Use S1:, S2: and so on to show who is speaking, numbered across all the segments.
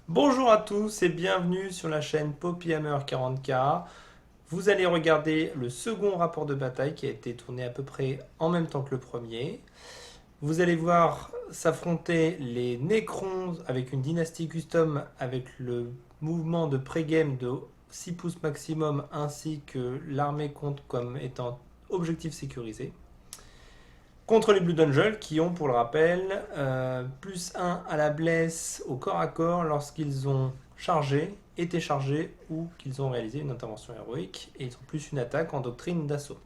S1: Bonjour à tous et bienvenue sur la chaîne Poppyhammer 40K. Vous allez regarder le second rapport de bataille qui a été tourné à peu près en même temps que le premier. Vous allez voir s'affronter les Necrons avec une dynastie custom avec le mouvement de pré-game de 6 pouces maximum ainsi que l'armée compte comme étant objectif sécurisé. Contre les Blood Angels qui ont, pour le rappel, plus 1 à la blesse au corps à corps lorsqu'ils ont chargé, été chargés ou qu'ils ont réalisé une intervention héroïque. Et ils ont plus une attaque en doctrine d'assaut.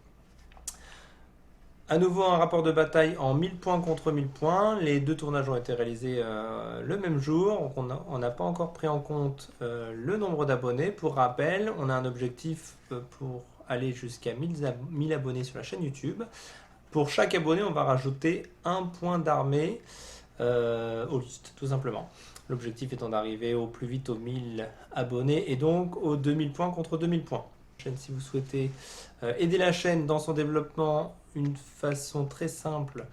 S1: À nouveau un rapport de bataille en 1000 points contre 1000 points. Les deux tournages ont été réalisés le même jour. Donc on n'a pas encore pris en compte le nombre d'abonnés. Pour rappel, on a un objectif pour aller jusqu'à 1000 abonnés sur la chaîne YouTube. Pour chaque abonné, on va rajouter un point d'armée aux listes, tout simplement. L'objectif étant d'arriver au plus vite aux 1000 abonnés et donc aux 2000 points contre 2000 points. Si vous souhaitez aider la chaîne dans son développement, une façon très simple,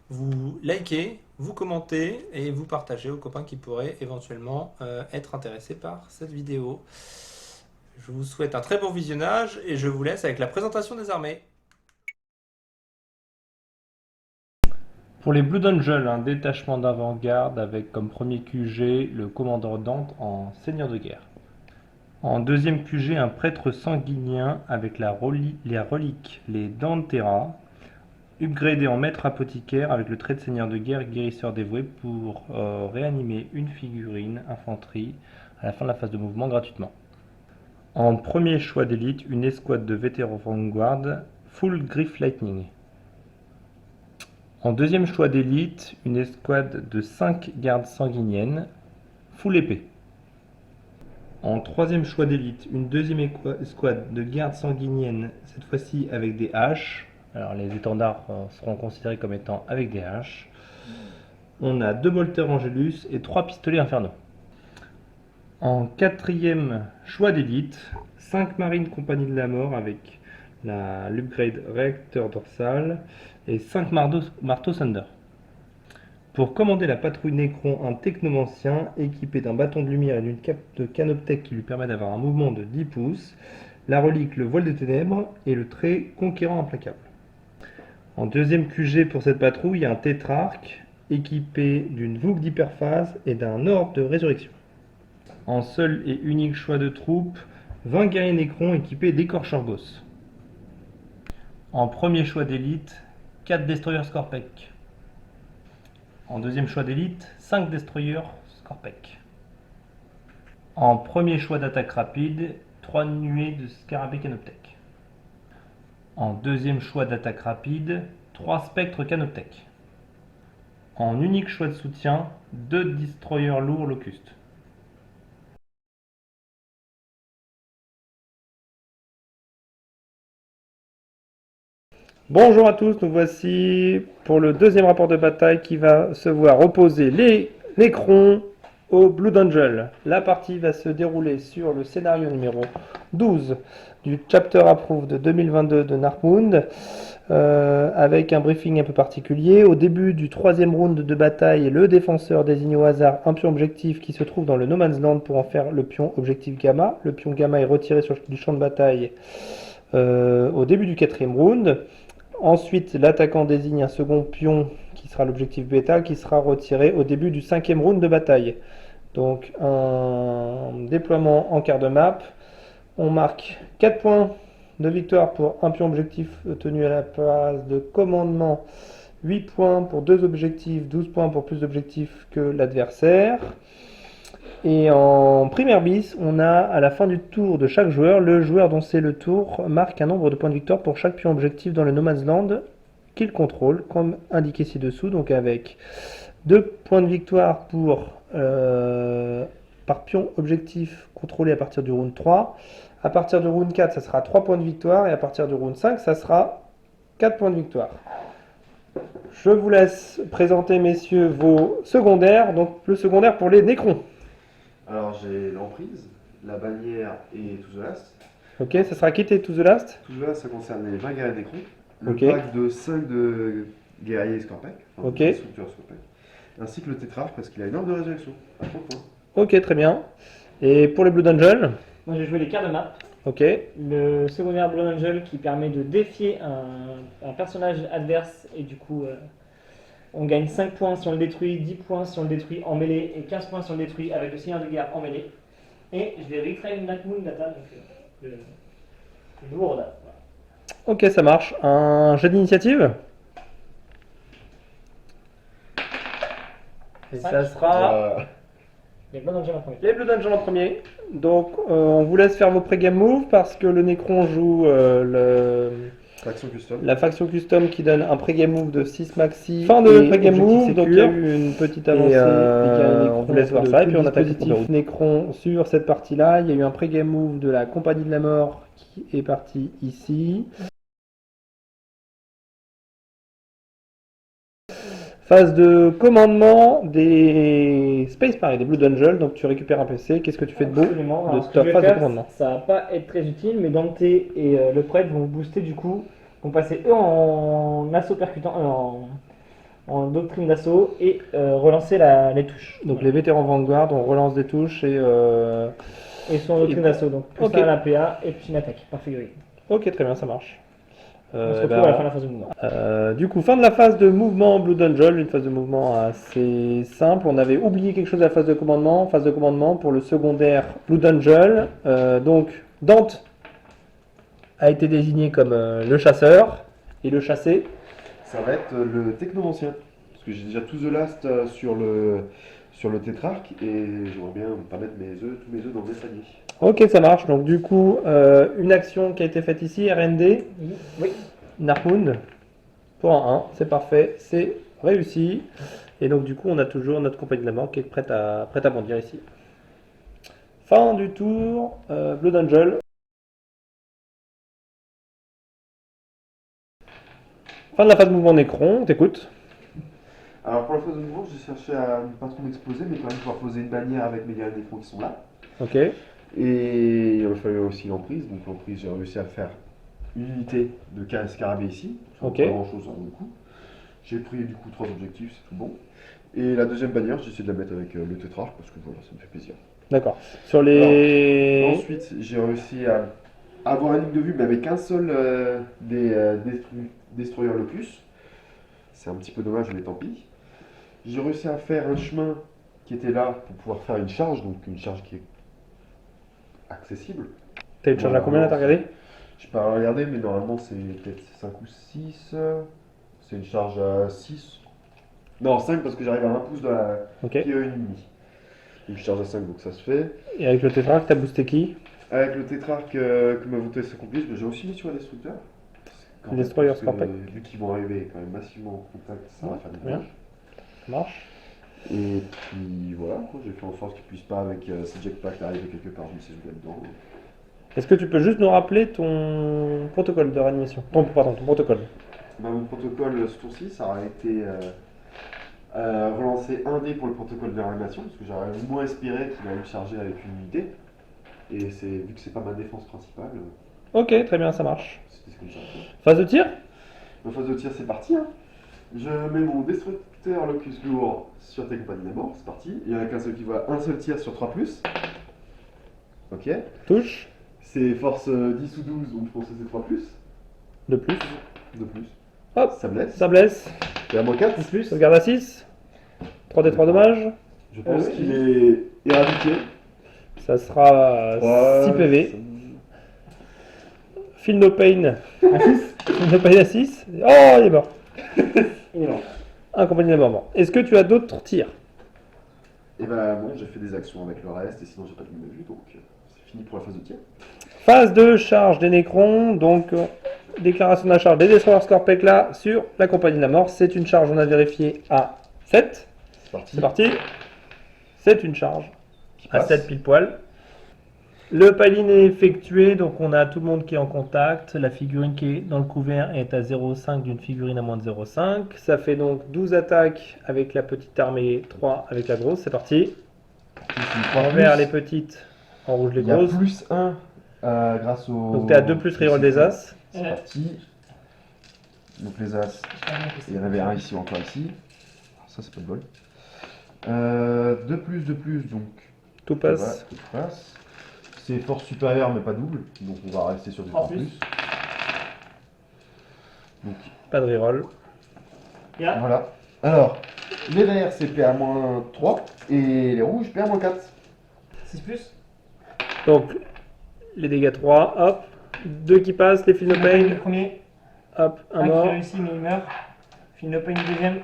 S1: vous likez, vous commentez et vous partagez aux copains qui pourraient éventuellement être intéressés par cette vidéo. Je vous souhaite un très bon visionnage et je vous laisse avec la présentation des armées. Pour les Blood Angels, un détachement d'avant-garde avec comme premier QG le commandant Dante en seigneur de guerre. En deuxième QG, un prêtre sanguinien avec les reliques, les dents de Terra, upgradé en maître apothicaire avec le trait de seigneur de guerre guérisseur dévoué pour réanimer une figurine infanterie à la fin de la phase de mouvement gratuitement. En premier choix d'élite, une escouade de vétérans Vanguard Full Griff Lightning. En deuxième choix d'élite, une escouade de 5 gardes sanguiniennes, full épée. En troisième choix d'élite, une deuxième escouade de gardes sanguiniennes, cette fois-ci avec des haches. Alors les étendards seront considérés comme étant avec des haches. On a 2 bolters Angelus et 3 pistolets infernaux. En quatrième choix d'élite, 5 marines compagnie de la mort avec l'upgrade réacteur dorsal et 5 marteaux Thunder. Pour commander la patrouille Necron, un technomancien équipé d'un bâton de lumière et d'une cape de canoptech qui lui permet d'avoir un mouvement de 10 pouces, la relique le voile des ténèbres et le trait conquérant implacable. En deuxième QG pour cette patrouille, il y a un tétrarque équipé d'une boucle d'hyperphase et d'un orbe de résurrection. En seul et unique choix de troupes, 20 guerriers Necrons équipés d'écorcheurs boss. En premier choix d'élite, 4 destroyers Scorpec. En deuxième choix d'élite, 5 destroyers Scorpec. En premier choix d'attaque rapide, 3 nuées de scarabée canoptech. En deuxième choix d'attaque rapide, 3 spectres canoptech. En unique choix de soutien, 2 destroyers lourds locust. Bonjour à tous, nous voici pour le deuxième rapport de bataille qui va se voir opposer les Necrons aux Blood Angel. La partie va se dérouler sur le scénario numéro 12 du Chapter Approved de 2022 de Narkmund, avec un briefing un peu particulier. Au début du troisième round de bataille, le défenseur désigne au hasard un pion objectif qui se trouve dans le No Man's Land pour en faire le pion objectif gamma. Le pion gamma est retiré du champ de bataille au début du quatrième round. Ensuite, l'attaquant désigne un second pion qui sera l'objectif bêta qui sera retiré au début du cinquième round de bataille. Donc un déploiement en quart de map. On marque 4 points de victoire pour un pion objectif tenu à la phase de commandement, 8 points pour 2 objectifs, 12 points pour plus d'objectifs que l'adversaire. Et en primaire bis, on a à la fin du tour de chaque joueur, le joueur dont c'est le tour marque un nombre de points de victoire pour chaque pion objectif dans le No Man's Land qu'il contrôle, comme indiqué ci-dessous, donc avec 2 points de victoire par pion objectif contrôlé à partir du round 3. À partir du round 4, ça sera 3 points de victoire, et à partir du round 5, ça sera 4 points de victoire. Je vous laisse présenter, messieurs, vos secondaires. Donc le secondaire pour les Necrons.
S2: Alors j'ai l'emprise, la bannière et To the Last.
S1: Ok, ça sera quitté To the Last.
S2: To the Last, ça concerne les 20 guerriers Necrons. Le
S1: Ok.
S2: pack de 5 de guerriers Scorpec, enfin
S1: Ok.
S2: de structures Scorpec. Ainsi que le tétrarque parce qu'il a une arme de résurrection à 30 points.
S1: Ok, très bien. Et pour les Blood Angels?
S3: Moi j'ai joué les quarts de map.
S1: Ok.
S3: Le secondaire Blood Angel qui permet de défier un personnage adverse et du coup on gagne 5 points si on le détruit, 10 points si on le détruit en mêlée et 15 points si on le détruit avec le Seigneur de Guerre en mêlée. Et je vais reclaim Black Moon Data, donc le nouveau Roda. Voilà.
S1: Ok, ça marche. Un jet d'initiative? Et
S3: Cinq.
S1: ça sera
S2: Euh,
S3: Les Blood Angel en premier.
S1: les Blue Dungeons en premier. Donc, on vous laisse faire vos pré-game moves parce que le Necron joue
S2: Faction custom.
S1: la faction custom qui donne un pré-game move de 6 maxi. Fin de pré-game move, donc il y a eu une petite avancée. On vous laisse voir ça. Et puis on attaque le dispositif Necron sur cette partie-là. Il y a eu un pré-game move de la Compagnie de la Mort qui est parti ici. Phase de commandement des Space Marines, des Blue Angels. Donc tu récupères un PC. Qu'est-ce que tu fais de beau
S3: Absolument.
S1: de
S3: Alors, ce que
S1: ta
S3: je vais
S1: phase de
S3: faire,
S1: commandement?
S3: ça va pas être très utile, mais Dante et le prêtre vont booster du coup, vont passer eux en assaut percutant, en doctrine d'assaut et relancer les touches.
S1: Donc les vétérans Vanguard, on relance des touches et...
S3: Et ils sont en doctrine d'assaut, donc plus
S1: Ok.
S3: un à la PA et puis une attaque par figurine.
S1: Ok, très bien, ça marche.
S3: On se retrouve à la fin de la phase de mouvement.
S1: Du coup, fin de la phase de mouvement Blue Angel, une phase de mouvement assez simple. On avait oublié quelque chose à la phase de commandement. Phase de commandement pour le secondaire Blue Angel. Donc, Dante a été désigné comme le chasseur et le chassé.
S2: Ça va être le technomancien. Parce que j'ai déjà tout The Last sur le tétrarque et j'aimerais bien pas mettre tous mes œufs dans le panier.
S1: Ok, ça marche. Donc, du coup, une action qui a été faite ici, RND,
S3: Oui.
S1: Narmoon, pour un 1, c'est parfait, c'est réussi. Et donc, du coup, on a toujours notre compagnie de la mort qui est prête à bondir ici. Fin du tour, Blood Angel. Fin de la phase de mouvement Necron, on t'écoute.
S2: Alors pour la phase de mouvement, j'ai cherché à ne pas trop m'exposer, mais quand même pouvoir poser une bannière avec mes guerriers nécrons qui sont là.
S1: Ok.
S2: Et il me fallait aussi l'emprise. Donc l'emprise, j'ai réussi à faire une unité de scarabée ici. Sans
S1: Ok.
S2: pas grand chose en coup. J'ai pris du coup 3 objectifs, c'est tout bon. Et la deuxième bannière, j'ai essayé de la mettre avec le tétrarque parce que voilà, ça me fait plaisir.
S1: D'accord. Sur les.
S2: Ensuite, j'ai réussi à avoir une ligne de vue, mais avec un seul destroyer locus. C'est un petit peu dommage, mais tant pis. J'ai réussi à faire un chemin qui était là pour pouvoir faire une charge, donc une charge qui est accessible.
S1: T'as une charge à combien là, t'as regardé?
S2: Je peux pas regarder, mais normalement c'est peut-être 5 ou 6. C'est une charge à 6. Non, 5 parce que j'arrive à un pouce de la
S1: Ok.
S2: pied ennemi. Une charge à 5, donc ça se fait.
S1: Et avec le tétrarque, t'as boosté qui?
S2: Avec le tétrarque que ma volonté s'accomplit, j'ai aussi mis sur un destructeur.
S1: Le destroyer
S2: Parce que,
S1: Scorpion.
S2: vu qu'ils vont arriver quand même massivement en contact, ça va faire du
S1: bien.
S2: dommage.
S1: Ça marche.
S2: Et puis voilà, quoi, j'ai fait en sorte qu'ils puissent pas, avec ces jetpacks, arriver quelque part, je me suis joué là-dedans.
S1: Est-ce que tu peux juste nous rappeler ton protocole de réanimation? Pardon, ton protocole.
S2: Bah, mon protocole ce tour-ci, ça aurait été relancer un dé pour le protocole de réanimation, parce que j'aurais moins espéré qu'il allait me charger avec une unité. Et vu que c'est pas ma défense principale,
S1: Ok, très bien, ça marche.
S2: c'était comme ça.
S1: Phase de tir?
S2: Ma phase de tir, c'est parti. Hein. Je mets mon destructeur locus lourd sur tes compagnies de la mort, c'est parti. Il y en a qu'un seul qui voit un seul tir sur 3+. Ok.
S1: Touche.
S2: C'est force 10 ou 12, donc je pense que c'est 3+.
S1: De plus.
S2: De plus.
S1: Hop,
S2: Ça blesse.
S1: ça blesse.
S2: Et à moins 4.
S1: De plus, sauvegarde à 6. 3d3 dommages.
S2: Je pense
S3: oui.
S2: qu'il est éradiqué.
S1: Ça sera 6 PV. Feel no pain.
S3: À 6.
S1: Feel no pain à 6. Oh, il est mort.
S3: Il est mort.
S1: Un compagnie de mort. Est-ce que tu as d'autres tirs?
S2: Et bah bon, j'ai fait des actions avec le reste, et sinon j'ai pas de ligne de vue, donc c'est fini pour la phase de tir.
S1: Phase de charge des Nécrons, donc déclaration de la charge des Destroyers Scorpec là sur la compagnie de la mort. C'est une charge, on a vérifié, à 7.
S2: C'est parti.
S1: C'est parti. C'est une charge
S2: Qui
S1: à
S2: passe.
S1: 7 pile poil. Le paline est effectué, donc on a tout le monde qui est en contact. La figurine qui est dans le couvert est à 0,5 d'une figurine à moins de 0,5. Ça fait donc 12 attaques avec la petite armée, 3 avec la grosse. C'est parti. En vert les petites, en rouge les
S2: Il y a
S1: grosses.
S2: plus 1 grâce au.
S1: Donc t'es à 2 plus reroll des as.
S2: C'est parti. Donc les as, il y en avait un ici ou encore ici. Alors ça c'est pas de bol. 2 plus, donc
S1: Tout passe.
S2: Tout passe. C'est force supérieure mais pas double, donc on va rester sur du 3+. Donc
S1: Pas de reroll.
S3: Yeah.
S2: voilà. Alors, les verts c'est PA-3 et les rouges PA-4.
S3: 6+.
S1: Donc, les dégâts 3, hop. 2 qui passent, les Feel No Pain,
S3: Le premier.
S1: hop, un
S3: Un qui
S1: mort.
S3: réussit mais il meurt. Feel No Pain le deuxième.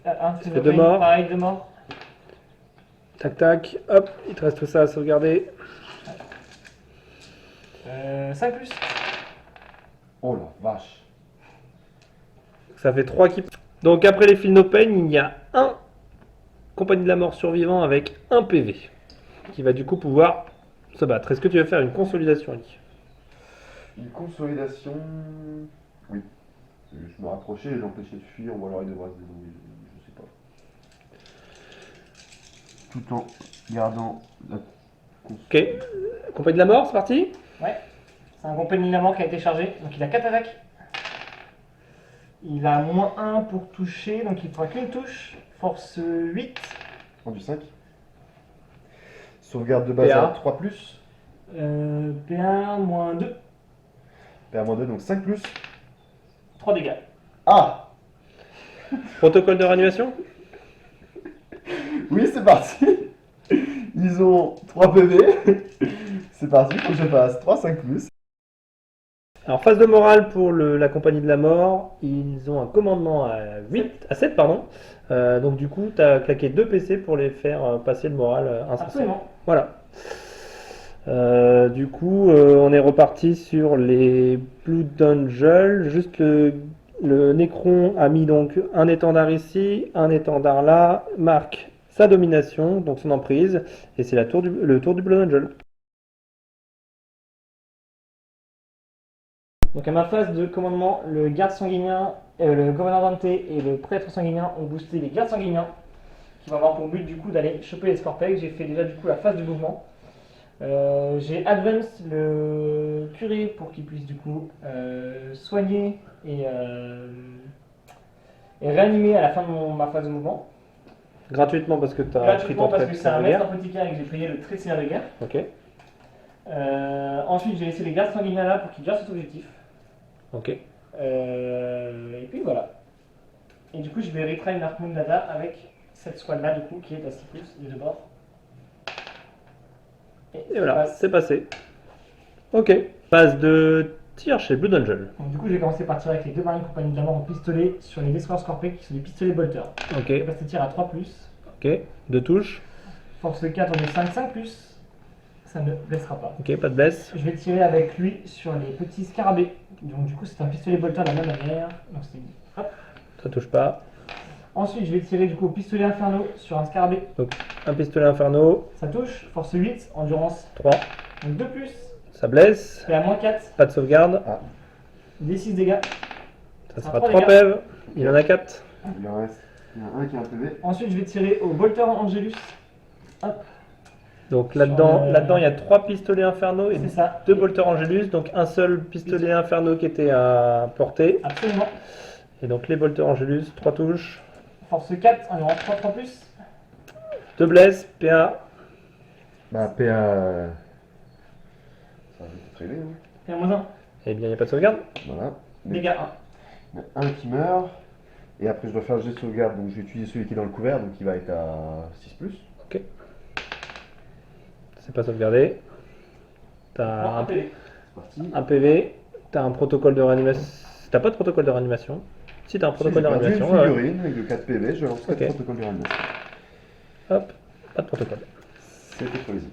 S3: Un Feel
S1: fait
S3: No
S1: deux
S3: Pain,
S1: morts.
S3: pareil, 2 morts.
S1: Tac tac, hop, il te reste tout ça à sauvegarder.
S3: 5+.
S2: Oh la vache.
S1: Ça fait 3 qui... Donc après les Feel No Pain, il y a un Compagnie de la Mort survivant avec 1 PV. Qui va du coup pouvoir se battre. Est-ce que tu veux faire une consolidation, Ali?
S2: Une consolidation. Oui. Je me rapprochais et l'empêcher de fuir, ou alors il devrait se débrouiller, je sais pas. Tout en gardant la
S1: Ok. Compagnie de la Mort, c'est parti?
S3: Ouais. C'est un compagnie de la mort qui a été chargé. Donc il a 4 attaques. Il a -1 pour toucher, donc il fera qu'une touche. Force 8.
S2: en du 5. Sauvegarde de base
S1: PA.
S2: à 3+.
S3: PA -2.
S2: PA-2, donc 5+.
S3: 3 dégâts.
S2: Ah
S1: Protocole de réanimation?
S2: Oui, c'est parti. Ils ont 3 PV. C'est parti, faut que je fasse 3, 5+.
S1: Alors, phase de morale pour la Compagnie de la Mort. Ils ont un commandement à 7, pardon. Donc du coup, tu as claqué 2 PC pour les faire passer le moral insensé.
S3: Absolument.
S1: Voilà. Du coup, on est reparti sur les Blood Angel. Juste le Necron a mis donc un étendard ici, un étendard là, marque sa domination, donc son emprise, et c'est le tour du Blood Angel.
S3: Donc à ma phase de commandement, le garde sanguinien, le gouverneur Dante et le prêtre sanguinien ont boosté les gardes sanguiniens, qui vont avoir pour but du coup d'aller choper les Scorpegs. J'ai fait déjà du coup la phase de mouvement. J'ai advance le curé pour qu'il puisse du coup soigner et réanimer à la fin de ma phase de mouvement.
S1: Gratuitement parce que tu as pris
S3: Gratuitement
S1: ton
S3: parce
S1: trait
S3: que
S1: de
S3: c'est un
S1: de
S3: maître
S1: guerre.
S3: apothicaire et que j'ai payé le trait de seigneur de guerre.
S1: Ok,
S3: Ensuite j'ai laissé les gardes sanguiniens là pour qu'ils gèrent cet objectif.
S1: ok.
S3: Et puis voilà. Et du coup je vais retrain Darkmoon Data avec cette squad là du coup qui est à 6+ des deux bords.
S1: Et voilà, c'est passé. Ok, phase de tir chez Blood Angel.
S3: Donc du coup, j'ai commencé par tirer avec les 2 marines compagnie de la mort en pistolet sur les Destroyers Scorpions qui sont des pistolets bolter.
S1: Ok,
S3: Capacité de tir à 3+.
S1: ok. 2 touches.
S3: Force 4, on est 5+. Ça ne blessera pas.
S1: Ok, pas de blesse.
S3: Je vais tirer avec lui sur les petits scarabées. Donc du coup, c'est un pistolet bolter de la même manière. Donc c'est hop.
S1: Ça touche pas.
S3: Ensuite, je vais tirer du coup au pistolet inferno sur un scarabée.
S1: Donc, un pistolet inferno.
S3: Ça touche. Force 8, endurance.
S1: 3.
S3: Donc 2+.
S1: Ça blesse.
S3: Et à -4,
S1: Pas de sauvegarde.
S3: D6 dégâts.
S1: Ça
S3: sera
S1: sera
S3: 3
S1: 3
S3: dégâts.
S1: PEV. Il en a 4.
S2: Il en reste. Il y en a un qui a un PV.
S3: Ensuite, je vais tirer au bolter Angelus. Hop,
S1: Donc là-dedans,
S3: Sur le-
S1: là-dedans, il y a 3 pistolets infernaux et
S3: c'est ça.
S1: 2 bolters Angelus. Donc un seul pistolet inferno qui était à portée.
S3: Absolument.
S1: Et donc les bolters Angelus, 3 touches.
S3: Force 4, endurance 3+.
S1: 2 blesses, PA.
S2: Bah, PA. Ça va vite être réglé, hein.
S3: Et à -1.
S1: Eh bien, il n'y a pas de sauvegarde.
S2: Voilà.
S3: Dégâts 1.
S2: Il y en a un qui meurt. Et après, je dois faire le jet de sauvegarde. Donc, je vais utiliser celui qui est dans le couvert. Donc, il va être à 6+.
S1: Ok. C'est pas sauvegardé.
S3: Non,
S1: T'as
S3: un PV.
S2: C'est parti.
S1: un PV. T'as un protocole de réanimation. T'as pas de protocole de réanimation. Si t'as un protocole de
S2: Si, j'ai perdu
S1: réanimation.
S2: une
S1: ouais.
S2: figurine avec le 4 PV. Je lance 4
S1: Ok.
S2: protocoles de réanimation.
S1: Hop, pas de protocole.
S2: C'était trop easy.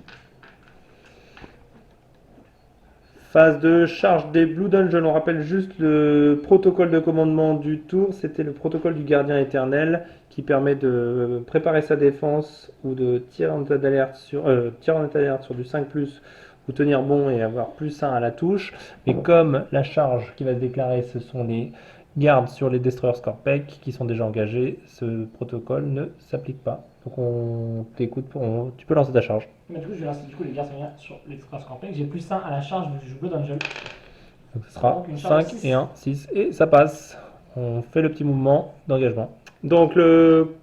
S1: Phase de charge des Blue Dungeon. On rappelle juste le protocole de commandement du tour. C'était le protocole du gardien éternel qui permet de préparer sa défense ou de tirer en état d'alerte sur, du 5+, ou tenir bon et avoir +1 à la touche. Mais comme la charge qui va se déclarer, ce sont les gardes sur les Destroyers Scorpec qui sont déjà engagés, ce protocole ne s'applique pas. Donc on t'écoute, tu peux lancer ta charge.
S3: Mais du coup, je vais lancer du coup les gardes sanguiniens sur l'extra Scorpion. J'ai +1 à la charge vu que je joue Blood Angel.
S1: Donc ce sera
S3: Donc, une charge
S1: 5
S3: 6.
S1: et 1, 6 et ça passe. On fait le petit mouvement d'engagement. Donc le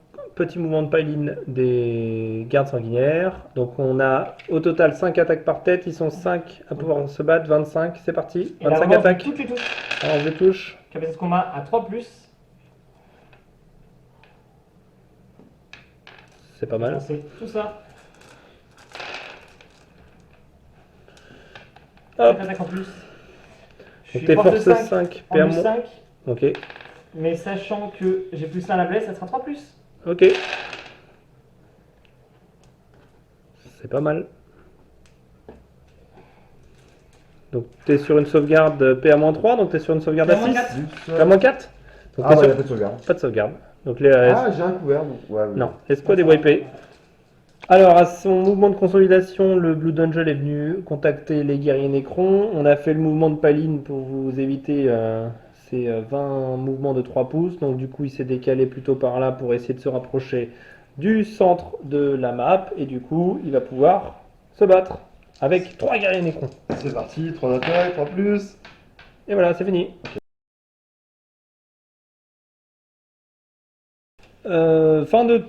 S1: petit mouvement de piling des gardes sanguinaires. Donc on a au total 5 attaques par tête. Ils sont 5 à pouvoir se battre. 25, c'est parti.
S3: Et la
S1: 25
S3: relance de
S1: attaques.
S3: toutes les touches.
S1: Alors je touche.
S3: Capacité de combat à 3+.
S1: C'est pas mal.
S3: C'est tout ça.
S1: Hop.
S3: 4 attaques en plus. Je
S1: Donc
S3: suis
S1: t'es
S3: force
S1: force
S3: 5,
S1: 5,
S3: en plus
S1: PA-.
S3: 5.
S1: Ok.
S3: Mais sachant que j'ai plus 1 à la blesse, ça sera 3+.
S1: Ok. C'est pas mal. Donc t'es sur une sauvegarde PA-3, donc t'es sur une sauvegarde à 6.
S3: PA-4.
S1: PA-4. Donc
S2: Ah
S1: t'es
S2: ouais,
S1: sur-
S2: il a pas de sauvegarde.
S1: Pas de sauvegarde. Donc les
S2: Ah, j'ai un couvert, donc ouais.
S1: non, l'escouade est wipée. Alors à son mouvement de consolidation, le Blood Angel est venu contacter les guerriers Nécrons. On a fait le mouvement de Paline pour vous éviter ces 20 mouvements de 3 pouces. Donc du coup il s'est décalé plutôt par là pour essayer de se rapprocher du centre de la map. Et du coup il va pouvoir se battre avec 3 guerriers Nécrons.
S2: C'est parti, 3 d'attaque, 3 plus.
S1: Et voilà, c'est fini. Fin de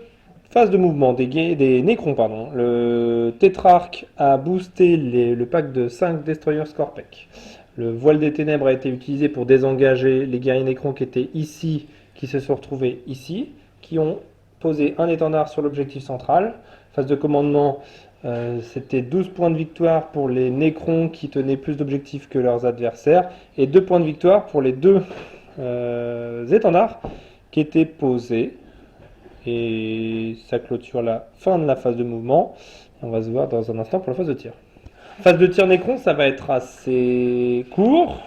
S1: phase de mouvement des Nécrons, pardon. Le Tétrarque a boosté le pack de 5 Destroyer Scorpec. Le voile des ténèbres a été utilisé pour désengager les guerriers Nécrons qui étaient ici, qui se sont retrouvés ici, qui ont posé un étendard sur l'objectif central. Phase de commandement, c'était 12 points de victoire pour les Nécrons qui tenaient plus d'objectifs que leurs adversaires, et 2 points de victoire pour les 2 étendards qui étaient posés. Et ça clôture la fin de la phase de mouvement. On va se voir dans un instant pour la phase de tir. Phase de tir Nécron, ça va être assez court.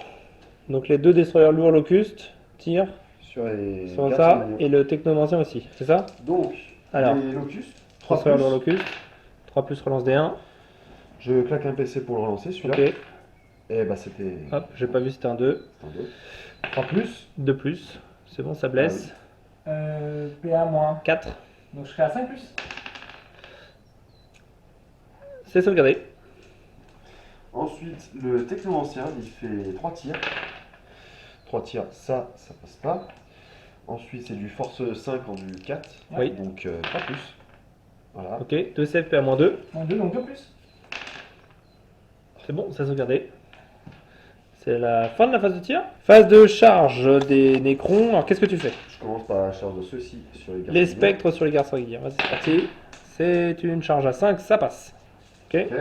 S1: Donc les 2 destroyers lourds locustes tirent
S2: Sur les
S1: sur
S2: gardes
S1: ça,
S2: sanguinaires.
S1: et le technomancien aussi, c'est ça?
S2: Donc,
S1: Alors,
S2: les locus, 3
S1: destroyer
S2: plus.
S1: lourd locustes, 3 plus relance D1.
S2: Je claque un PC pour le relancer, celui-là.
S1: Ok,
S2: Et bah c'était
S1: hop, j'ai pas vu, c'était un 2.
S2: un 2. 3 plus.
S1: 2 plus, c'est bon, ça blesse.
S3: PA moins.
S1: 4,
S3: Donc je serai à 5+.
S1: c'est sauvegardé.
S2: Ensuite, le technomancien, il fait 3 tirs. 3 tirs, ça passe pas. Ensuite, c'est du force 5 en du 4.
S1: Oui.
S2: Donc 3 plus. Voilà.
S1: Ok, 2 save, PA-2.
S3: Moins 2, donc 2+.
S1: C'est bon, ça sauvegardé. C'est la fin de la phase de tir. Phase de charge des Nécrons. Alors qu'est-ce que tu fais?
S2: Je commence par la charge de ceux-ci sur les gardes
S1: Les
S2: sanguinaires.
S1: spectres sur les gardes sanguinaires. Vas-y, c'est parti. C'est une charge à 5, ça passe. Ok.
S2: Ok.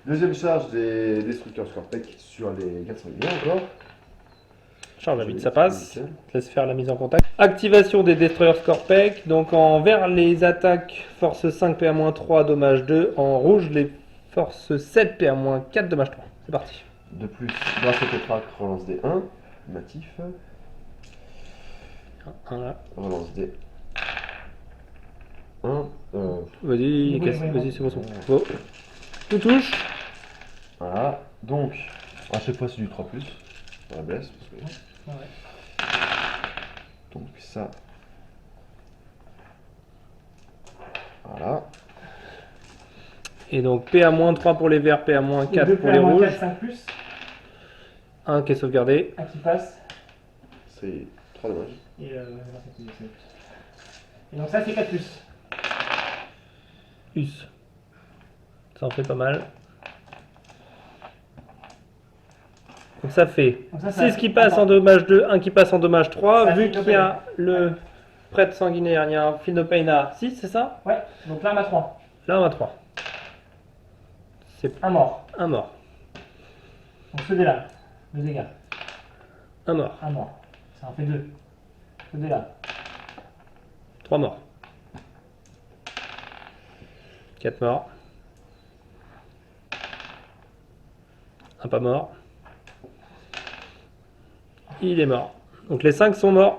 S2: Deuxième charge des destructeurs Scorpec sur les gardes sanguinaires encore.
S1: Charge à 8, ça passe.
S2: Nickel.
S1: Je laisse faire la mise en contact. Activation des destroyers Scorpec. Donc envers les attaques, force 5 PA-3, dommage 2. En rouge, les forces 7 PA-4, dommage 3. C'est parti.
S2: De plus, grâce au tétrac, relance des 1. Natif.
S1: Un là.
S2: Relance des 1.
S1: Vas-y,
S3: Oui,
S1: casse-
S3: oui,
S1: vas-y,
S3: oui.
S1: c'est bon. Bon. Tout touche.
S2: Voilà. Donc, à chaque fois, c'est du 3 plus. Dans la blesse. Parce que...
S3: Ouais.
S2: Donc, ça. Voilà.
S1: Et donc PA-3 pour les verts, PA-4 pour les
S3: PA-4,
S1: rouges.
S3: 5+.
S1: Un qui est sauvegardé.
S3: Un qui passe.
S2: C'est 3 dommages.
S3: Et, et donc ça c'est 4+.
S1: Us. Ça en fait pas mal. Donc ça fait
S3: Donc ça
S1: 6 qui passent en dommage 2, 1 qui passe en dommage 3.
S3: Ça,
S1: Vu
S3: Phil
S1: qu'il y a
S3: de
S1: le prêtre sanguinaire, il y a un Phil de Pain à 6, c'est ça?
S3: Ouais, donc l'arme à 3.
S1: Là on a 3. C'est
S3: Un mort.
S1: un mort.
S3: Donc ce dé-là, 2 dégâts.
S1: Un mort.
S3: Un mort. Ça en fait 2. Ce dé-là.
S1: 3 morts. 4 morts. Un pas mort. Il est mort. Donc les 5 sont morts.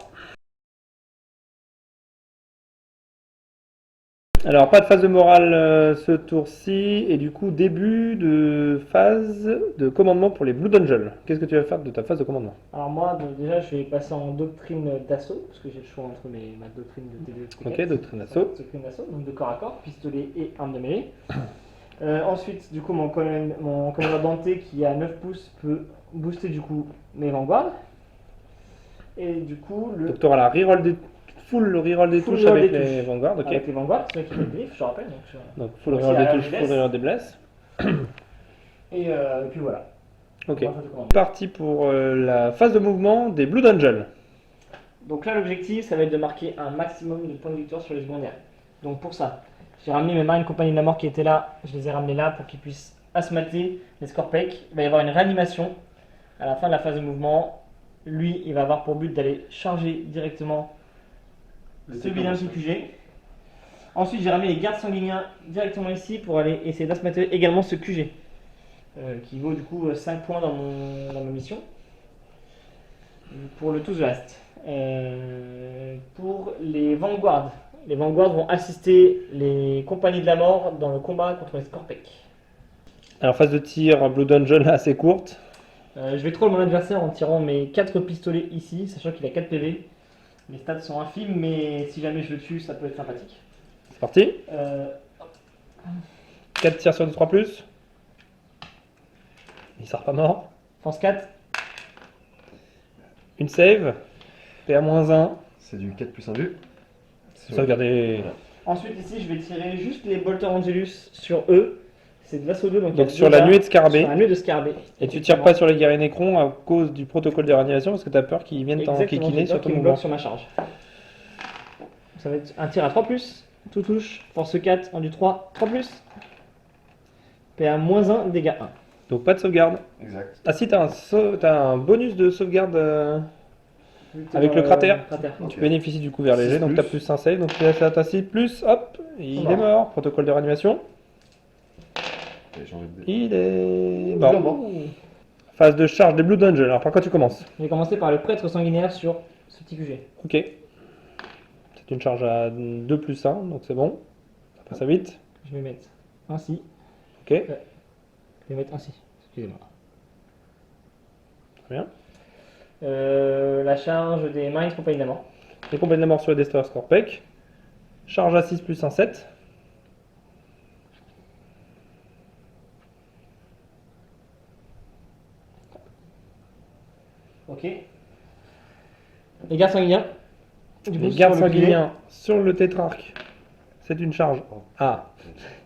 S1: Alors pas de phase de morale ce tour-ci. Et du coup début de phase de commandement pour les Blood Angels. Qu'est-ce que tu vas faire de ta phase de commandement?
S3: Alors moi, donc déjà, je vais passer en doctrine d'assaut, parce que j'ai le choix entre ma doctrine de T2
S1: Ok, doctrine d'assaut.
S3: Doctrine d'assaut, donc de corps à corps, pistolet et arme de mêlée. Ensuite, du coup, mon commandeur Dante qui a 9 pouces peut booster du coup mes vanguards. Et du coup,
S1: Donc tu auras la reroll des full reroll des
S3: Full
S1: touches
S3: reroll
S1: avec
S3: des
S1: les
S3: touches.
S1: Vanguard, ok.
S3: Avec les Vanguards, c'est vrai qu'il fait le brief, je rappelle.
S1: Donc full
S3: Aussi
S1: reroll
S3: à
S1: des touches,
S3: Bless.
S1: full reroll des blesses.
S3: Et puis voilà.
S1: Ok.
S3: On va faire du commandement.
S1: Parti pour la phase de mouvement des Blood Angel.
S3: Donc là, l'objectif, ça va être de marquer un maximum de points de victoire sur les secondaires. Donc pour ça, j'ai ramené mes Marines Compagnie de la Mort qui étaient là, je les ai ramenés là pour qu'ils puissent asthmater les Scorpec. Il va y avoir une réanimation à la fin de la phase de mouvement. Lui, il va avoir pour but d'aller charger directement ce vilain petit QG. Ensuite, j'ai ramené les gardes sanguiniens directement ici pour aller essayer d'asthmater également ce QG. Qui vaut du coup 5 points dans ma mission. Pour le tout the last. Pour les Vanguards vont assister les compagnies de la mort dans le combat contre les Scorpec.
S1: Alors phase de tir Blood Angel assez courte.
S3: Je vais troll mon adversaire en tirant mes 4 pistolets ici, sachant qu'il a 4 PV. Les stats sont infimes, mais si jamais je le tue, ça peut être sympathique.
S1: C'est parti.
S3: Euh,
S1: 4 tirs sur 2-3+. Il sort pas mort.
S3: Force 4,
S1: Une save. PA-1.
S2: C'est du 4 plus 1 vue.
S1: Sauvegarder.
S3: ensuite ici je vais tirer juste les Bolter Angelus sur eux. C'est de l'assaut 2, donc, il y a
S1: Donc sur
S3: deux
S1: la
S3: armes.
S1: nuée de Scarabée.
S3: Sur la nuée de Scarabée.
S1: Et tu tires pas sur les guerriers Nécrons à cause du protocole de réanimation parce que t'as peur qu'ils viennent
S3: Exactement,
S1: t'enquiquiner
S3: j'ai
S1: sur
S3: peur
S1: ton
S3: qu'il me
S1: mouvement.
S3: bloque sur ma charge. Ça va être un tir à 3+, tout touche, force 4, en du 3, 3+. PA-1, dégâts 1.
S1: Donc pas de sauvegarde.
S2: Exact.
S1: Ah si, t'as un bonus de sauvegarde avec le cratère.
S2: Ok.
S1: Tu bénéficies du couvert léger,
S2: 6
S1: donc
S2: plus.
S1: t'as plus un save, donc t'as 6 plus, hop, il est mort. Protocole de réanimation.
S2: Et j'ai envie de...
S1: Il est
S2: Il est
S1: mort.
S2: mort.
S1: Phase de charge des Blood Angel. Alors par quoi tu commences?
S3: Je vais commencer par le prêtre sanguinaire sur ce petit QG.
S1: Ok. C'est une charge à 2 plus 1, donc c'est bon. Ça passe à 8.
S3: Je vais mettre ainsi.
S1: Ok,
S3: Je vais mettre ainsi. Excusez-moi.
S1: très bien.
S3: La charge des Marines Compagnie de la Mort.
S1: Les compagnies de la mort sur les Destroyer Scorpec. Charge à 6 plus 1, 7.
S3: Ok. Les gardes sanguiniens. Du coup,
S1: Les gardes
S3: sur le
S1: sanguiniens sur le tétrarque. C'est une charge. Ah,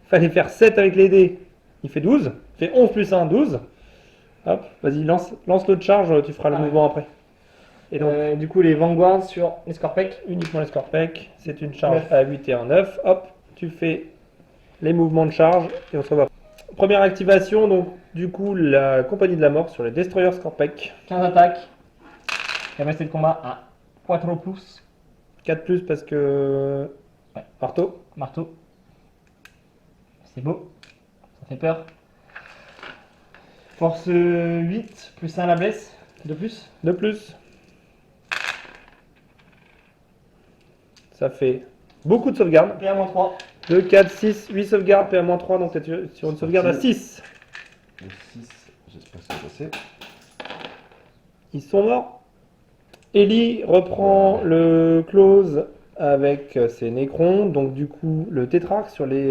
S1: fallait faire 7 avec les dés. Il fait 12. Il fait 11 plus 1, 12. Hop, vas-y, lance l'autre charge, tu feras le
S3: Ah.
S1: mouvement après. Et donc,
S3: Du coup, les Vanguards sur les Scorpec.
S1: uniquement les Scorpec, c'est une charge
S3: 9.
S1: à 8 et un 9. Hop, tu fais les mouvements de charge et on se revoit. Première activation, donc du coup, la compagnie de la mort sur les Destroyer Scorpec.
S3: 15 attaques. Capacité de combat à 4 plus.
S1: 4 plus parce que.
S3: Ouais.
S1: Marteau.
S3: Marteau. C'est beau. Ça fait peur. Force 8 plus 1 à la blesse. 2 plus.
S1: 2 plus. Ça fait beaucoup de sauvegardes.
S3: PA-3.
S1: 2, 4, 6, 8 sauvegardes, PA-3, donc tu es sur une sauvegarde à 6.
S2: Le 6, j'espère que ça va passer.
S1: Ils sont morts. Ellie reprend le close avec ses Nécrons, donc du coup le tétrarque sur les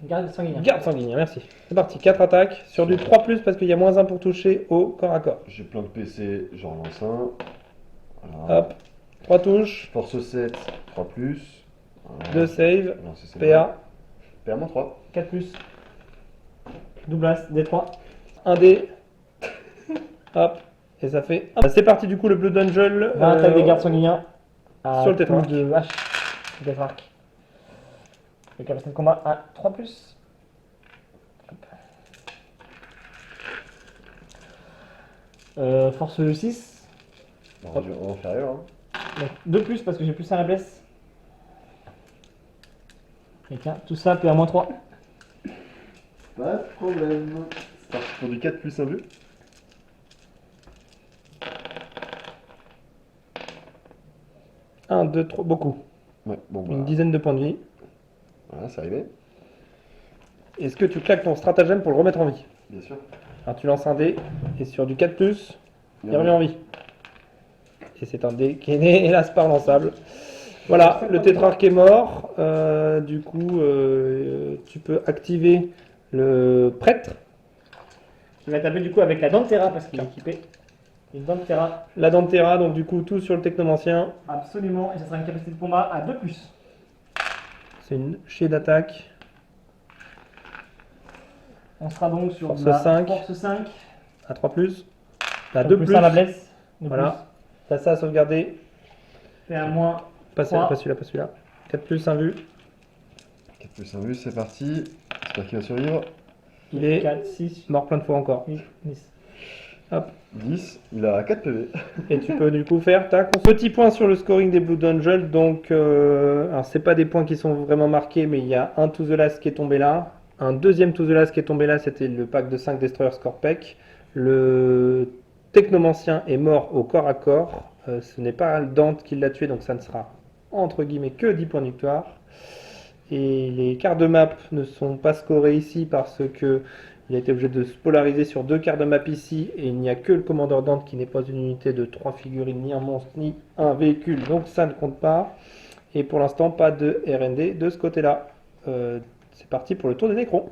S3: Garde sanguinaire.
S1: gardes sanguiniens, merci. C'est parti, 4 attaques, sur du 3 plus parce qu'il y a moins 1 pour toucher au corps à corps.
S2: J'ai plein de PC, j'en lance un. Voilà.
S1: Hop, 3 touches,
S2: Force 7, 3 plus. Voilà.
S1: 2 save,
S2: Non, c'est
S1: PA,
S2: PA moins 3.
S3: 4 plus. Double as, D3.
S1: 1 dé. Hop, et ça fait. C'est parti du coup le Blood Angel.
S3: 20 attaques des gardes sanguiniens. À
S1: sur le tétrarque.
S3: coup de H. Le tétrarque. Le capacité de combat à 3 plus. Force 6.
S2: En inférieur. Hein.
S3: Donc 2 plus parce que j'ai plus 1 à la blesse. Et tiens, tout ça PA-3.
S2: Pas de problème. C'est parti pour du 4 plus 1 vue.
S1: Un, 2, 3, beaucoup.
S2: Ouais, bon
S1: Une
S2: bah.
S1: dizaine de points de vie.
S2: Voilà, c'est arrivé.
S1: Est-ce que tu claques ton stratagème pour le remettre en vie?
S2: Bien sûr.
S1: Alors tu lances un dé, et sur du 4 plus, il revient en vie. Et c'est un dé qui n'est hélas pas relançable. Voilà, le tétrarque est mort. Du coup, tu peux activer le prêtre.
S3: Je vais taper du coup avec la Dantera parce qu'il est équipé. Une dent de terra.
S1: La dent de Terra, donc du coup tout sur le technomancien.
S3: Absolument. Et ça sera une capacité de combat à 2+.
S1: C'est une chier d'attaque.
S3: On sera donc sur
S1: Force
S3: de la
S1: 5.
S3: force 5.
S1: À 3+. À
S3: Donc
S1: 2+.
S3: plus à la blesse. De
S1: Voilà. T'as ça à sauvegarder.
S3: plus. PA moins.
S1: Pas celui-là,
S3: 3.
S1: pas celui-là, pas celui-là. 4+, 1 vue.
S2: 4 plus 1 vue, c'est parti. J'espère qu'il va survivre.
S1: Il est
S3: 4, 6,
S1: mort plein de fois encore.
S3: 8, 10.
S2: 10, il a 4 PV.
S1: Et tu peux du coup faire tac. Petit point sur le scoring des Blood Angels. Donc, alors c'est pas des points qui sont vraiment marqués, mais il y a un To The Last qui est tombé là. Un deuxième To The Last qui est tombé là, c'était le pack de 5 Destroyer Scorpec. Le Technomancien est mort au corps à corps. Ce n'est pas Dante qui l'a tué, donc ça ne sera entre guillemets que 10 points de victoire. Et les cartes de map ne sont pas scorées ici parce que il a été obligé de se polariser sur 2 cartes de map ici et il n'y a que le commandeur Dante qui n'est pas une unité de 3 figurines, ni un monstre, ni un véhicule, donc ça ne compte pas. Et pour l'instant, pas de RND de ce côté-là. C'est parti pour le tour des Nécrons.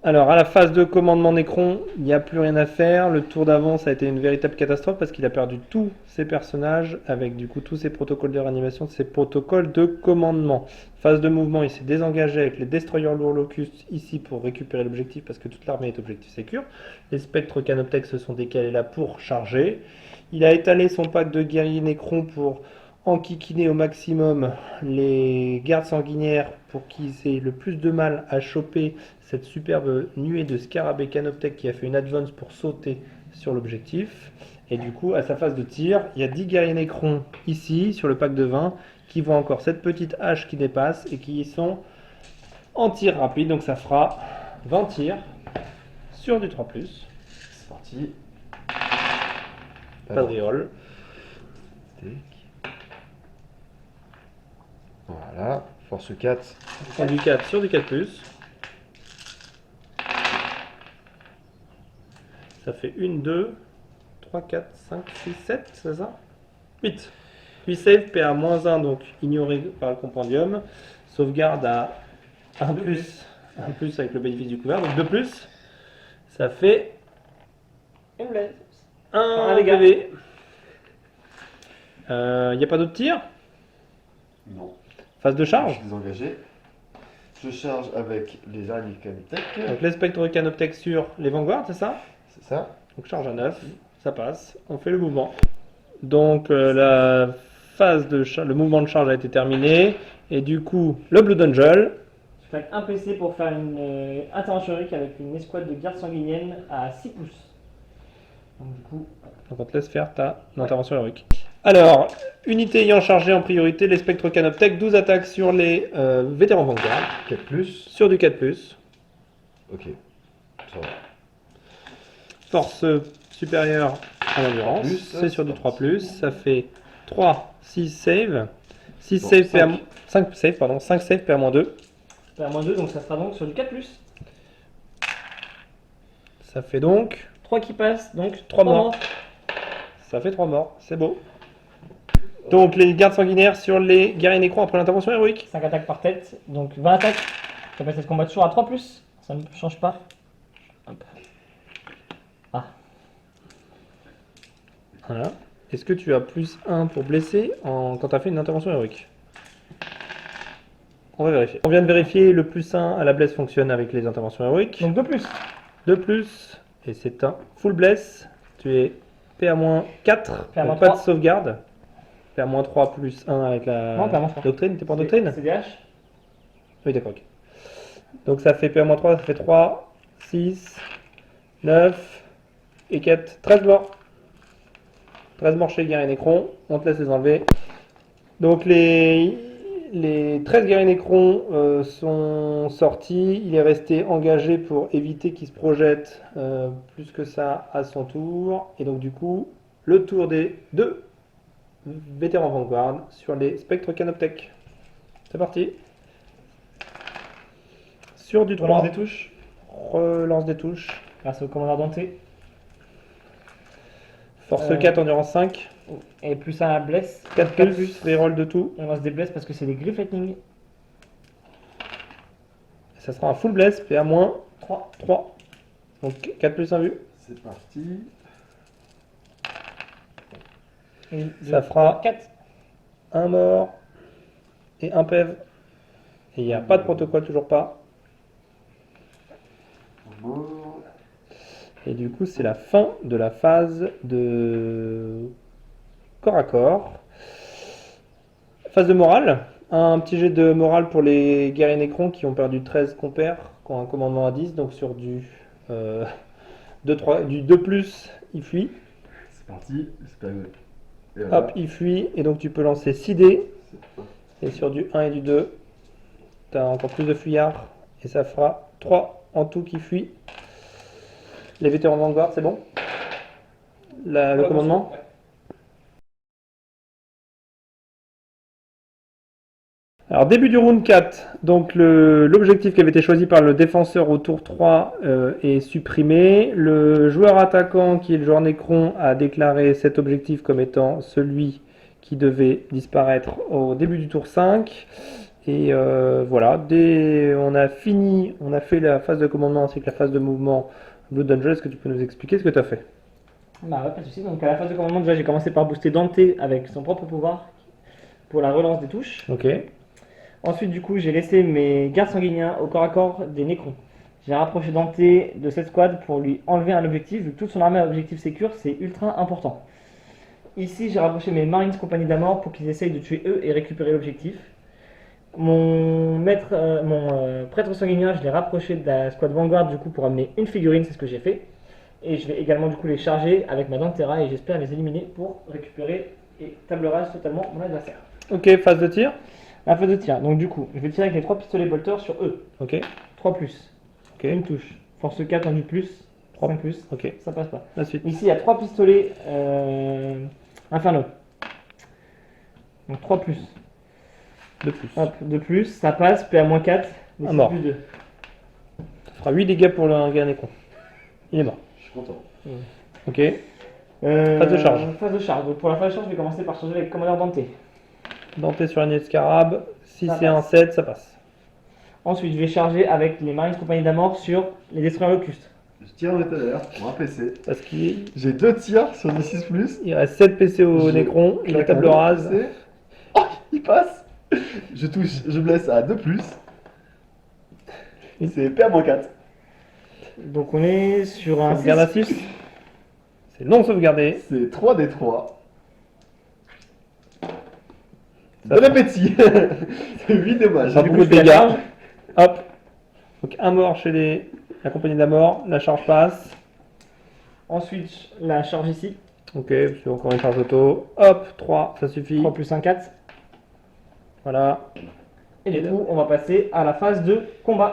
S1: Alors, à la phase de commandement Nécron, il n'y a plus rien à faire. Le tour d'avant, ça a été une véritable catastrophe parce qu'il a perdu tous ses personnages avec du coup tous ses protocoles de réanimation, ses protocoles de commandement. Phase de mouvement, il s'est désengagé avec les destroyers lourds Locust ici pour récupérer l'objectif parce que toute l'armée est objectif sécure. Les spectres Canoptech se sont décalés là pour charger. Il a étalé son pack de guerriers Nécron pour enquiquiner au maximum les gardes sanguinaires pour qu'ils aient le plus de mal à choper cette superbe nuée de scarabées Canoptech qui a fait une advance pour sauter sur l'objectif. Et du coup, à sa phase de tir, il y a 10 guerriers Nécrons ici, sur le pack de 20, qui voient encore cette petite hache qui dépasse et qui sont en tir rapide. Donc ça fera 20 tirs sur du 3+.
S2: C'est parti.
S1: Pas de reroll.
S2: Voilà, force 4.
S1: Sur du 4 sur du 4+. Ça fait 1, 2, 3, 4, 5, 6, 7, c'est ça 8. 8 save, PA-1, donc ignoré par le compendium. Sauvegarde à 1+, 1+ avec le bénéfice du couvert, donc 2+. Ça fait
S3: Une blesse.
S1: 1
S3: dégât.
S1: PV. Il n'y a pas d'autre tir
S2: Non.
S1: Phase de
S2: Je
S1: charge.
S2: suis désengagé. Je charge avec les araignées Canoptech.
S1: Donc les spectres Canoptech sur les Vanguards, c'est ça
S2: C'est ça.
S1: Donc charge à 9, ça passe, on fait le mouvement. Donc la phase de le mouvement de charge a été terminé. Et du coup, le Blood Angel.
S3: Je claque un PC pour faire une intervention héroïque avec une escouade de gardes sanguiniennes à 6 pouces. Donc du coup,
S1: Donc on te laisse faire ta intervention héroïque. Alors, unité ayant chargé en priorité les spectres Canoptech, 12 attaques sur les vétérans Vanguard,
S2: 4+.
S1: sur du 4+.
S2: Ok. Ça va.
S1: Force supérieure à l'endurance,
S2: Plus,
S1: c'est sur du
S2: c'est
S1: 3+, ça fait 3, 6 save, 6
S2: Bon,
S1: save,
S2: 5.
S1: 5 save, pardon, 5 save, PA-2.
S3: PA-2, donc ça sera donc sur du 4+.
S1: Ça fait donc
S3: 3 qui passent, donc
S1: 3 morts. Ça fait 3 morts, c'est beau. Donc les gardes sanguinaires sur les guerriers Nécrons après l'intervention héroïque.
S3: 5 attaques par tête, donc 20 attaques. Capacité de combat toujours à 3+, ça ne change pas. Hop. Ah,
S1: Voilà. Est-ce que tu as plus 1 pour blesser quand tu as fait une intervention héroïque? On va vérifier. On vient de vérifier, le plus 1 à la blesse fonctionne avec les interventions héroïques.
S3: donc 2+.
S1: 2+, et c'est un full bless. Tu es PA-4,
S3: PA-3.
S1: donc pas de sauvegarde. PA-3 plus 1 avec la
S3: Non, PA-3.
S1: doctrine, t'es pas en doctrine?
S3: CDH.
S1: Oui, d'accord, ok. Donc ça fait PA-3, ça fait 3, 6, 9 et 4, 13 morts. 13 morts chez les guerriers Nécrons, on te laisse les enlever. Donc les 13 guerriers Nécrons sont sortis, il est resté engagé pour éviter qu'il se projette plus que ça à son tour. Et donc du coup, le tour des 2 vétérans Vanguard sur les spectres Canoptech. C'est parti. Sur du 3.
S3: Relance des touches.
S1: Relance des touches.
S3: Grâce au commandeur Dante.
S1: Force 4, endurance 5.
S3: Et plus à la blesse.
S1: 4 plus, reroll de tout.
S3: On lance des blesses parce que c'est des griffes lightning.
S1: Ça sera un full bless, PA-3.
S3: 3.
S1: Donc 4 plus 1 vu.
S2: C'est parti.
S1: Ça fera
S3: 4.
S1: un mort et un PEV. Et il n'y a pas de protocole, toujours pas.
S2: Mort.
S1: Et du coup, c'est la fin de la phase de corps à corps. Phase de morale. Un petit jet de morale pour les guerriers Nécrons qui ont perdu 13 compères, qui ont un commandement à 10, donc sur du 2+, il fuit.
S2: C'est parti. Et voilà.
S1: Hop, il fuit, et donc tu peux lancer 6 dés.
S2: C'est parti.
S1: Et sur du 1 et du 2, tu as encore plus de fuyards, et ça fera 3 en tout qui fuient. Les vétérans Vanguard, c'est bon? Le commandement?
S3: Ouais.
S1: Alors début du round 4, donc l'objectif qui avait été choisi par le défenseur au tour 3 est supprimé. Le joueur attaquant qui est le joueur Nécron a déclaré cet objectif comme étant celui qui devait disparaître au début du tour 5. Et voilà, on a fini, on a fait la phase de commandement ainsi que la phase de mouvement Blood Angel. Est-ce que tu peux nous expliquer ce que tu as fait?
S3: Bah ouais, pas de soucis. Donc à la phase de commandement, déjà j'ai commencé par booster Dante avec son propre pouvoir pour la relance des touches.
S1: Ok,
S3: Ensuite, du coup, j'ai laissé mes gardes sanguiniens au corps à corps des Nécrons. J'ai rapproché Dante de cette squad pour lui enlever un objectif, vu que toute son armée a objectif sécure, c'est ultra important. Ici, j'ai rapproché mes Marines compagnie d'Amor pour qu'ils essayent de tuer eux et récupérer l'objectif. Mon prêtre sanguinien, je l'ai rapproché de la squad Vanguard du coup pour amener une figurine, c'est ce que j'ai fait. Et je vais également du coup les charger avec ma Dantera et j'espère les éliminer pour récupérer et table rase totalement mon adversaire.
S1: ok, phase de tir.
S3: La phase de tir, donc du coup, je vais tirer avec les 3 pistolets bolters sur eux.
S1: Ok,
S3: 3 plus,
S1: ok,
S3: une touche. Force 4, un du plus, 3 plus,
S1: ok,
S3: ça passe pas.
S1: la suite.
S3: Ici, il y a 3 pistolets Inferno. Donc 3 plus.
S1: De plus.
S3: Hop, de plus, ça passe, PA-4, mais
S1: Un mort.
S3: plus 2.
S1: Ça fera 8 dégâts pour le gars Nécron. Il est mort.
S2: Je suis content.
S1: Ok, phase de charge.
S3: Phase de charge. Donc pour la phase de charge, je vais commencer par charger avec Commandeur Dante.
S1: Dante sur un escarabe. Si
S3: Ça
S1: c'est un
S3: passe.
S1: 7, ça passe.
S3: Ensuite, je vais charger avec les Marines Compagnie d'Amor sur les Destroyers Locust.
S2: Je tire en état d'alerte pour un PC.
S1: Parce qu'il
S2: J'ai 2 tirs sur du 6+.
S1: il reste 7 PC au
S2: Je
S1: Nécron. Il est
S2: claque
S1: table
S2: un autre
S1: rase.
S2: PC. Oh, il passe. Je touche, je blesse à 2+. C'est PA-4.
S3: Donc on est sur un
S1: Sauvegarde à 6. C'est non sauvegardé.
S2: C'est 3d3.
S1: Ça
S2: Bon appétit. C'est 8 dommages.
S1: Pas
S3: du coup,
S1: beaucoup de
S3: je fais la
S1: dégâts.
S3: charge.
S1: Hop. Donc un mort chez la compagnie d'Amor. La charge passe.
S3: Ensuite, la charge ici.
S1: Ok, c'est encore une charge auto. Hop, 3, ça suffit.
S3: 3 plus 1, 4.
S1: Voilà.
S3: Et du coup, on va passer à la phase de combat.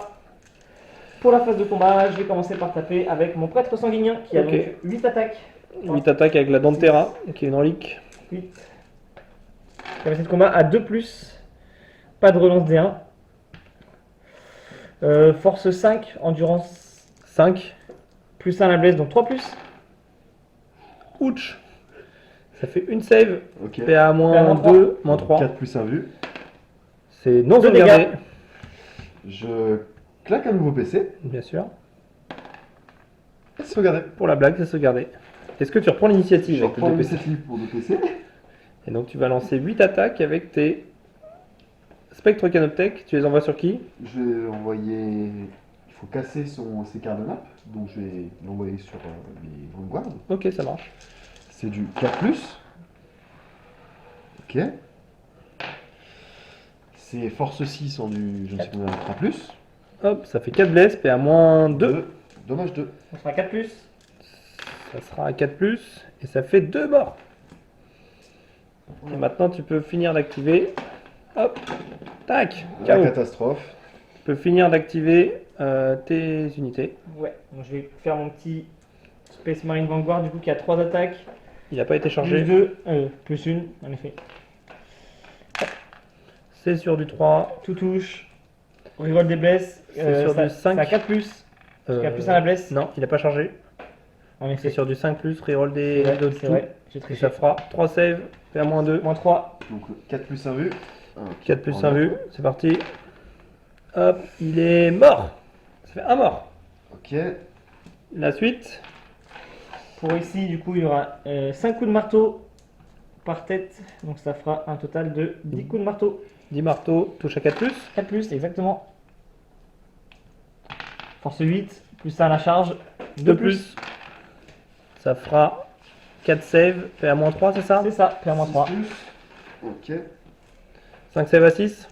S3: Pour la phase de combat, je vais commencer par taper avec mon prêtre sanguinien qui a
S1: Ok.
S3: donc 8 attaques.
S1: 8 attaques avec la Dantera, qui est une relique.
S3: 8. Capacité de combat à 2+. Pas de relance D1. Force 5, endurance
S1: 5.
S3: plus 1 à la blesse, donc 3+.
S1: Ouch. Ça fait une save.
S2: Ok.
S1: PA moins
S3: PA
S1: 2, moins 3.
S2: 4 plus 1 vu.
S1: C'est non
S3: Deux
S1: sauvegardé.
S3: dégâts.
S2: Je claque un nouveau PC.
S1: Bien sûr.
S2: Regardez.
S1: Pour la blague, c'est sauvegardé. Est-ce que tu reprends l'initiative
S2: Je
S1: avec
S2: reprends
S1: le 2 PC?
S2: l'initiative pour 2 PC.
S1: Et donc tu vas lancer 8 attaques avec tes Spectre Canoptech. Tu les envoies sur qui?
S2: Je vais envoyer. Il faut casser ses cartes de map. Donc je vais l'envoyer sur les Vanguard.
S1: Ok, ça marche.
S2: C'est du 4+. Ok. C'est force 6 en du je ne sais combien 3+.
S1: Hop, ça fait 4 blesses, PA moins 2.
S2: Dommage 2.
S3: On sera 4+.
S1: Ça sera à 4+, et ça fait 2 morts. Et maintenant tu peux finir d'activer. Hop, tac,
S2: La
S1: KO.
S2: catastrophe.
S1: Tu peux finir d'activer tes unités.
S3: Ouais, donc je vais faire mon petit Space Marine Vanguard du coup qui a 3 attaques.
S1: Il n'a pas été
S3: Plus
S1: chargé.
S3: 2, plus 1, en effet.
S1: C'est sur du 3.
S3: Tout touche. Reroll des blesses.
S1: C'est sur du 5.
S3: C'est à 4+. Parce qu'il y a plus 1 à la blesse.
S1: Non, il n'a pas chargé.
S3: En
S1: C'est
S3: effet.
S1: sur du 5+, reroll des
S3: C'est vrai,
S1: d'autres
S3: c'est
S1: tout.
S3: vrai. J'ai
S1: Et
S3: triché.
S1: ça fera 3 saves, PA moins 2.
S3: Moins 3.
S2: Donc 4 plus 1 vu.
S1: 4 plus 1 vu, c'est parti. Hop, il est mort. Ça fait un mort.
S2: Ok.
S1: La suite.
S3: Pour ici, du coup, il y aura 5 coups de marteau par tête. Donc ça fera un total de 10 coups de marteau.
S1: 10 marteaux, touche à 4+.
S3: 4 plus, exactement. Force 8, plus ça à la charge.
S1: 2 plus. Ça fera 4 save, PA-3, c'est ça?
S3: C'est ça, PA-3.
S2: Ok.
S1: 5 save à 6.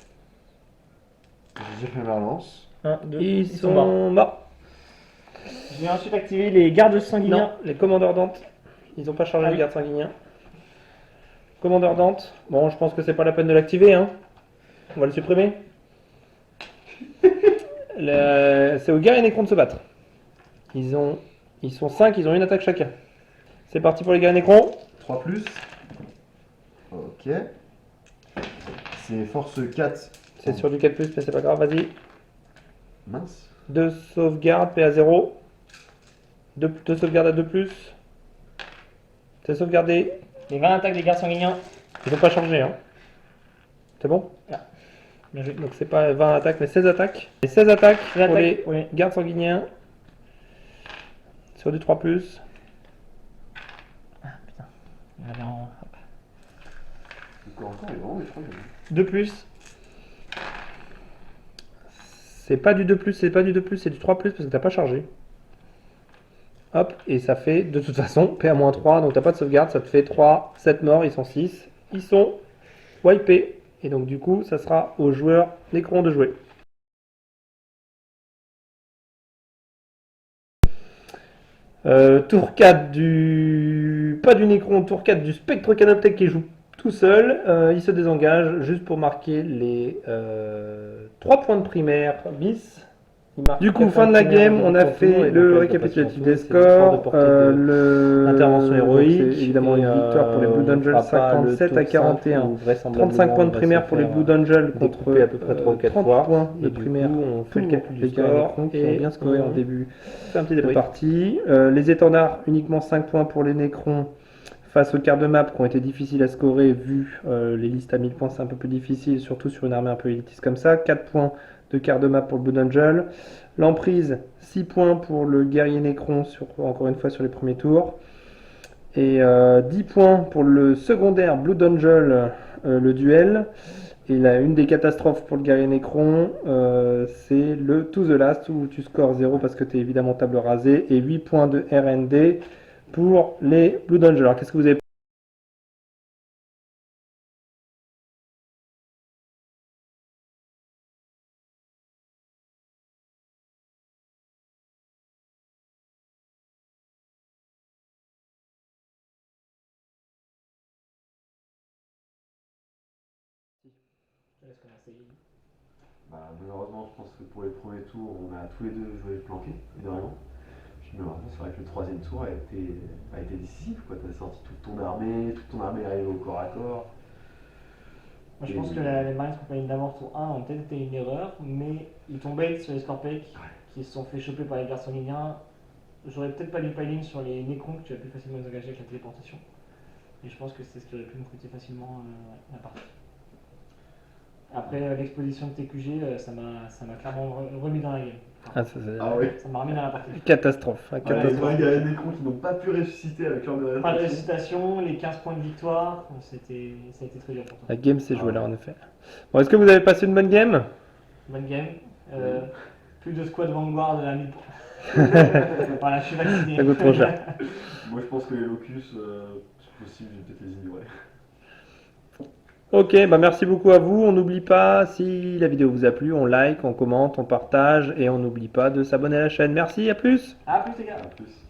S2: J'ai fait ma lance.
S3: 1, 2,
S1: Ils
S3: morts.
S1: sont morts.
S3: Je vais ensuite activer les gardes sanguiniens.
S1: Non, les commandeurs Dante. Ils n'ont pas chargé
S3: Ah
S1: les
S3: oui.
S1: gardes sanguiniens. Commandeur Dante. Bon, je pense que c'est pas la peine de l'activer. Hein. On va le supprimer. C'est aux guerriers Nécrons de se battre. Ils sont 5, ils ont une attaque chacun. C'est parti pour les guerriers Nécrons.
S2: 3 plus. Ok. C'est force 4.
S1: C'est sur du 4+, mais c'est pas grave, vas-y.
S2: Mince.
S1: 2 sauvegardes, PA0. 2 sauvegardes à 2+. C'est sauvegardé.
S3: Les 20 attaques des gardes sanguiniens.
S1: Ils n'ont pas changé, hein. C'est bon?
S3: Bien joué.
S1: Donc c'est pas 20 attaques, mais 16 attaques. Et 16 attaques pour
S3: attaques,
S1: les
S3: ouais.
S1: gardes sanguiniens. Sur du 3+.
S3: On va aller en- hop.
S2: Encore, il est vraiment, mais je crois que
S3: 2+.
S1: C'est pas du 2+, c'est pas du 2+, c'est du 3+, parce que t'as pas chargé. Hop, et ça fait, de toute façon, PA-3, donc t'as pas de sauvegarde, ça te fait 3, 7 morts, ils sont 6. Ils sont wipés. Et donc du coup, ça sera aux joueurs Nécrons de jouer. Tour 4 du... Pas du Nécron, tour 4 du Spectre Canoptech qui joue tout seul. Il se désengage juste pour marquer les 3 points de primaire bis. Du coup, fin de la game, on a fait le récapitulatif des scores, l'intervention héroïque, évidemment une victoire pour les Blue Angels 57 à 41, 35 points de primaire pour les Blue Angels contre
S4: à peu près 3 ou 4
S1: 30
S4: fois.
S1: points de
S4: Et du
S1: primaire.
S4: coup, on fait le calcul du
S1: les
S4: score
S1: Nécrons
S4: qui ont bien scoré en début
S1: fait un petit
S4: de
S1: débrief.
S4: partie. Les étendards, uniquement 5 points pour les Nécrons face aux quarts de map qui ont été difficiles à scorer vu les listes à 1000 points, c'est un peu plus difficile, surtout sur une armée un peu élitiste comme ça. 4 points de quart de map pour le Blue Angel. L'emprise, 6 points pour le guerrier Nécron, encore une fois sur les premiers tours. Et 10 points pour le secondaire Blue Angel, le duel. Et là, une des catastrophes pour le guerrier Nécron, c'est le To The Last où tu scores 0 parce que tu es évidemment table rasée. Et 8 points de RND pour les Blue Angel. Alors qu'est-ce que vous avez
S3: Je laisse commencer.
S2: Bah, malheureusement, je pense que pour les premiers tours, on a tous les deux joué planqué, énormément. Puis malheureusement, c'est vrai que le troisième tour a été décisif. Tu as sorti toute ton armée est arrivée au corps à corps.
S3: Moi, je pense que les Marines Compagnie d'Amour tour 1 ont peut-être été une erreur, mais ils tombaient sur les Scorpèques qui se sont fait choper par les gardes sanguiniens. J'aurais peut-être pas du piling sur les Nécrons que tu as pu facilement les engager avec la téléportation. Et je pense que c'est ce qui aurait pu me coûter facilement la partie. Après l'exposition de TQG, ça m'a clairement remis dans la game.
S1: Ah, ça, c'est
S2: Ah oui.
S3: Ça m'a remis dans la partie.
S1: catastrophe.
S2: Les
S1: catastrophe.
S2: vrais guerriers Nécrons qui n'ont pas pu ressusciter avec leur de
S3: Pas de récitation, les 15 points de victoire, ça a été très dur pour toi.
S1: La game s'est jouée là en effet. Bon, est-ce que vous avez passé une bonne game?
S3: Bonne game. Plus de squad Vanguard de la 1000 points. Voilà, je suis vacciné.
S1: Ça coûte trop cher.
S2: Moi, je pense que les Locus, c'est possible, je vais peut-être les ignorer.
S1: Ok, bah merci beaucoup à vous. On n'oublie pas, si la vidéo vous a plu, on like, on commente, on partage et on n'oublie pas de s'abonner à la chaîne. Merci, à plus!
S3: A plus les gars.
S2: A plus.